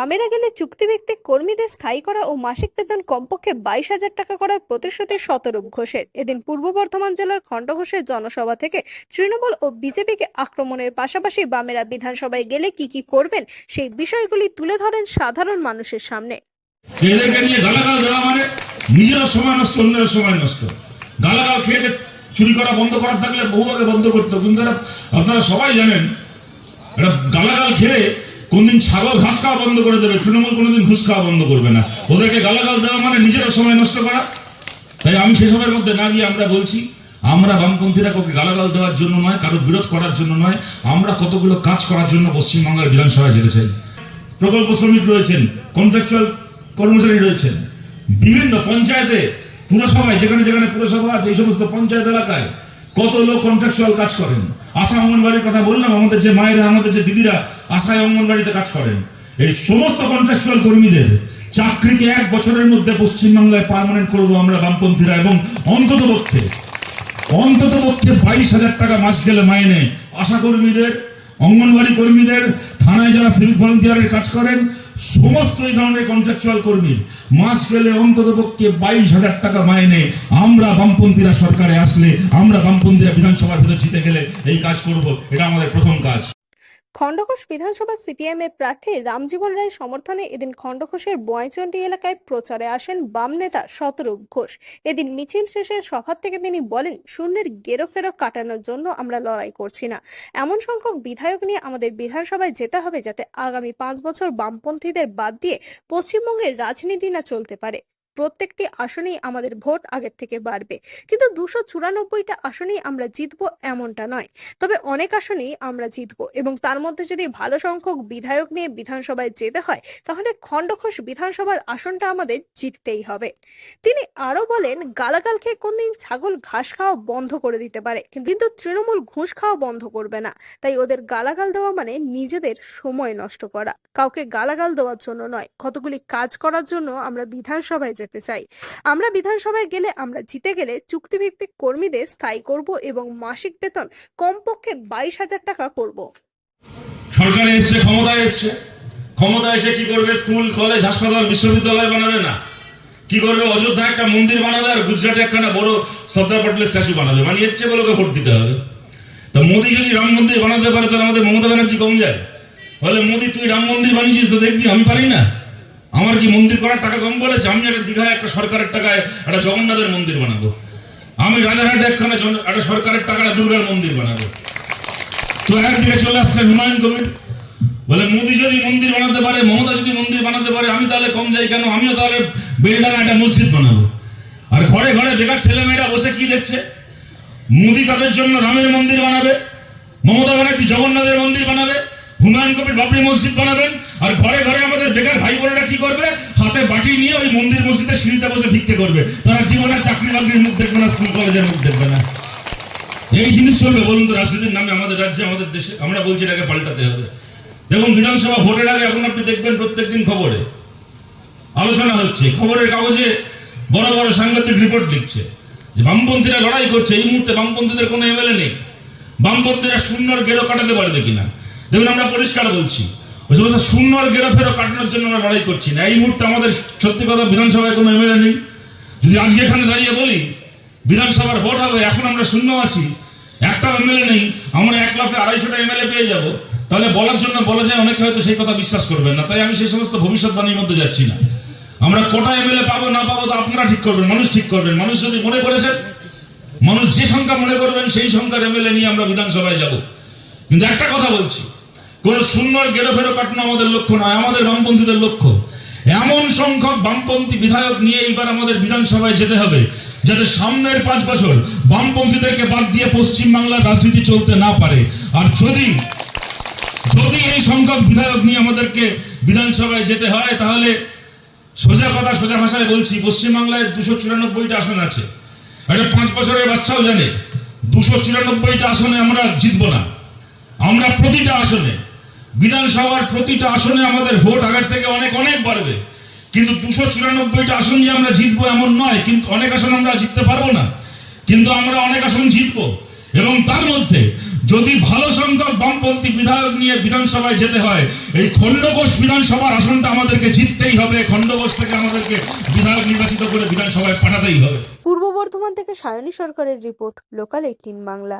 বামেরা গেলে চুক্তিভিত্তিক কর্মীদের স্থায়ী করা ও মাসিক বেতন কমপক্ষে 22,000 টাকা করার প্রতিশ্রুতি শতরূপ ঘোষের। এদিন পূর্ব বর্ধমান জেলার খণ্ডঘোষের জনসভা থেকে তৃণমূল ও বিজেপিকে আক্রমণের পাশাপাশি বামেরা বিধানসভায় গেলে কি কি করবেন সেই বিষয়গুলি তুলে ধরেন সাধারণ মানুষের সামনে। এদেরকে নিয়ে গালাগাল দেওয়া মানে নিজেরও সময় নষ্ট, অন্যের সময় নষ্ট। গালাগাল খেয়ে চুরি করা বন্ধ করার থাকলে বহু আগে বন্ধ করতো, কিন্তু আপনারা সবাই জানেন এটা গালাগাল খেয়ে কোনদিন ছাগল ঘাস খাওয়া বন্ধ করে দেবে, তৃণমূল কোনোদিন ঘুষ খাওয়া বন্ধ করবে না। ওদেরকে গালাগাল দেওয়া মানে নিজেরও সময় নষ্ট করা। তাই আমি সেসবের মধ্যে না গিয়ে আমরা বলছি, আমরা বামপন্থীরা কাউকে গালাগাল দেওয়ার জন্য নয়, কারো বিরোধ করার জন্য নয়, আমরা কতগুলো কাজ করার জন্য পশ্চিমবাংলার বিধানসভায় যেতে চাই। প্রকল্প শ্রমিক রয়েছেন, কন্ট্রাকচুয়াল কর্মচারী রয়েছেন, বিভিন্ন পঞ্চায়েতে, পুরসভায়, যেখানে যেখানে পুরসভা আছে এই সমস্ত পঞ্চায়েত এলাকায় কত লোক কন্ট্রাকচুয়াল কাজ করেন। আশা অঙ্গনবাড়ির কথা বললাম, আমাদের যে মায়েরা, আমাদের যে দিদিরা আশায় অঙ্গনবাড়িতে কাজ করেন, এই সমস্ত কন্ট্রাকচুয়াল কর্মীদের চাকরিকে 1 বছরের মধ্যে পশ্চিমবাংলায় পার্মানেন্ট করবো আমরা বামপন্থীরা, এবং অন্তত পক্ষে 22,000 টাকা মাস গেলে মাইনে আশা কর্মীদের, অঙ্গনবাড়ি কর্মীদের, থানায় যারা সিভিক ভলান্টিয়ারের কাজ করেন, সমস্ত এই ধরনের কন্ট্রাকচুয়াল কর্মীর মাস গেলে অন্তত পক্ষে 22,000 টাকা মাইনে আমরা বামপন্থীরা সরকারে আসলে, আমরা বামপন্থীরা বিধানসভার ভিতরে জিতে গেলে এই কাজ করব। এটা আমাদের প্রথম কাজ। খণ্ডঘোষ বিধানসভা সিপিএম এর প্রার্থী রামজীবন রায় সমর্থনে এদিন খণ্ডঘোষের বয়চন্ডী এলাকায় প্রচারে আসেন বাম নেতা শতরূপ ঘোষ। এদিন মিছিল শেষে সভা থেকে তিনি বলেন, শূন্যের গেরোফেরো কাটানোর জন্য আমরা লড়াই করছি না। এমন সংখ্যক বিধায়ক নিয়ে আমাদের বিধানসভায় যেতে হবে যাতে আগামী 5 বছর বামপন্থীদের বাদ দিয়ে পশ্চিমবঙ্গের রাজনীতি না চলতে পারে। প্রত্যেকটি আসনেই আমাদের ভোট আগের থেকে বাড়বে, কিন্তু 294টা আসনেই আমরা জিতবো এমনটা নয়, তবে অনেক আসনেই আমরা জিতবো, এবং তার মধ্যে যদি ভালো সংখ্যক বিধায়ক নিয়ে বিধানসভায় যেতে হয় তাহলে খণ্ডঘোষ বিধানসভার আসনটা আমাদের জিততেই হবে। তিনি আরো বলেন, গালাগাল খেয়ে কোনদিন ছাগল ঘাস খাওয়া বন্ধ করে দিতে পারে, কিন্তু তৃণমূল ঘুষ খাওয়া বন্ধ করবে না। তাই ওদের গালাগাল দেওয়া মানে নিজেদের সময় নষ্ট করা। কাউকে গালাগাল দেওয়ার জন্য নয়, কতগুলি কাজ করার জন্য আমরা বিধানসভায় যেতে চাই। আমরা বিধানসভায় গেলে, আমরা জিতে গেলে চুক্তিভিত্তিক কর্মীদের স্থায়ী করব এবং মাসিক বেতন কমপক্ষে 22,000 টাকা করব। সরকারে এসছে, ক্ষমতা এসে কি করবে? স্কুল, কলেজ, হাসপাতাল, বিশ্ববিদ্যালয় বানাবে না। কি করবে? অযোধ্যা একটা মন্দির বানাবে, আর গুজরাটে একখানা বড় সর্দার পটেলের স্ট্যাচু বানাবে। মানে এর চেয়ে বলোকে ভোট দিতে হবে। তো মোদী যদি রাম মন্দির বানাতে পারে তাহলে আমাদের মমতা ব্যানার্জি কম যায়? বলে, মোদী তুই রাম মন্দির বানিয়েছিস তো দেখবি, আমি পারি না? আমার কি মন্দির করার টাকা কম বলেছে? আমি একটা দীঘায় একটা সরকারের টাকায় একটা জগন্নাথের মন্দির বানাবো, আমি রাজারহাটে একখানে একটা সরকারের টাকাটা দুর্গার মন্দির বানাবো। তো একদিকে চলে আসছে হুমায়ুন কবির, বলে মোদী যদি মন্দির বানাতে পারে, মমতা যদি মন্দির বানাতে পারে, আমি তাহলে কম যাই কেন? আমিও তাহলে বেলডাঙ্গা একটা মসজিদ বানাবো। আর ঘরে ঘরে বেকার ছেলেমেয়েরা বসে কি দেখছে? মোদী তাদের জন্য রামের মন্দির বানাবে, মমতা ব্যানার্জি জগন্নাথের মন্দির বানাবে, হুমায়ুন কবির বাবরি মসজিদ বানাবেন, আর ঘরে ঘরে আমাদের বেকার ভাই বোনেরা কি করবে? হাতে বাটি নিয়ে ওই মন্দির মসজিদের সিঁড়িতে বসে ভিক্ষে করবে। তারা জীবনে চাকরি বাকরির মুখ দেখবে না, স্কুল কলেজের মুখ দেখবে না। এই জিনিস চলবে বলুন তো রাজনীতির নামে আমাদের রাজ্যে, আমাদের দেশে? আমরা বলছি এটাকে পাল্টাতে হবে। দেখুন, বিধানসভা ভোটের আগে এখন আপনি দেখবেন প্রত্যেকদিন খবরে আলোচনা হচ্ছে, খবরের কাগজে বড় বড় সাংবাদিক রিপোর্ট লিখছে যে বামপন্থীরা লড়াই করছে। এই মুহূর্তে বামপন্থীদের কোনো এমএলএ নেই। বামপন্থীরা শূন্যর গেরো কাটাতে পারবে কিনা? দেখুন, আমরা পরিষ্কার বলছি, ওই সমস্ত শূন্যর গেরো ফেরো কাটানোর জন্য আমরা লড়াই করছি না। এই মুহূর্তে আমাদের সত্যি কথা বিধানসভায় কোনো এমএলএ নেই। যদি আজকে এখানে দাঁড়িয়ে বলি বিধানসভার ভোট হবে, এখন আমরা শূন্য আছি, একটা এমএলএ নেই, আমরা 1 লাখে 250টা এমএলএ পেয়ে যাব, তাহলে বলার জন্য বলা যায়, অনেকে হয়তো সেই কথা বিশ্বাস করবেন না। তাই আমি সেই সমস্ত ভবিষ্যৎবাণীর মধ্যে যাচ্ছি না। আমরা কোটা এমএলএ পাবো না পাবো তো আপনারা ঠিক করবেন, মানুষ ঠিক করবেন। মানুষ যদি মনে করেছেন, মানুষ যে সংখ্যা মনে করবেন সেই সংখ্যার এমএলএ নিয়ে আমরা বিধানসভায় যাব। কিন্তু একটা কথা বলছি, কোন শূন্যর গেরো ফেরো কাটানো আমাদের লক্ষ্য নয়, আমাদের বামপন্থীদের লক্ষ্য এমন সংখ্যক বামপন্থী বিধায়ক নিয়ে এইবার আমাদের বিধানসভায় যেতে হবে যাতে সামনের 5 বছর বামপন্থীদেরকে বাদ দিয়ে পশ্চিমবাংলার রাজনীতি চলতে না পারে। আর যদি এই সংখ্যক বিধায়ক নিয়ে আমাদেরকে বিধানসভায় যেতে হয়, তাহলে সোজা কথা সোজা ভাষায় বলছি, পশ্চিমবাংলায় 294টা আসন আছে। এটা 5 বছরের বাচ্চাও জানে 294টা আসনে আমরা জিতবো না। আমরা প্রতিটা আসনে, বিধানসভার প্রতিটা আসনে আমাদের ভোট আগের থেকে অনেক অনেক বাড়বে, কিন্তু 294টা আসন যে আমরা জিতবো এমন নয়। কিন্তু অনেক আসন আমরা জিততে পারবো না, কিন্তু আমরা অনেক আসন জিতবো। এবং তার মধ্যে যদি ভালো সংখ্যক বামপন্থী বিধায়ক নিয়ে বিধানসভায় যেতে হয়, এই খণ্ডঘোষ বিধানসভার আসনটা আমাদেরকে জিততেই হবে। খণ্ডঘোষ থেকে আমাদেরকে বিধায়ক নির্বাচিত করে বিধানসভায় পাঠাতেই হবে। পূর্ব বর্ধমান থেকে সায়নী সরকারের রিপোর্ট, লোকাল 18 বাংলা।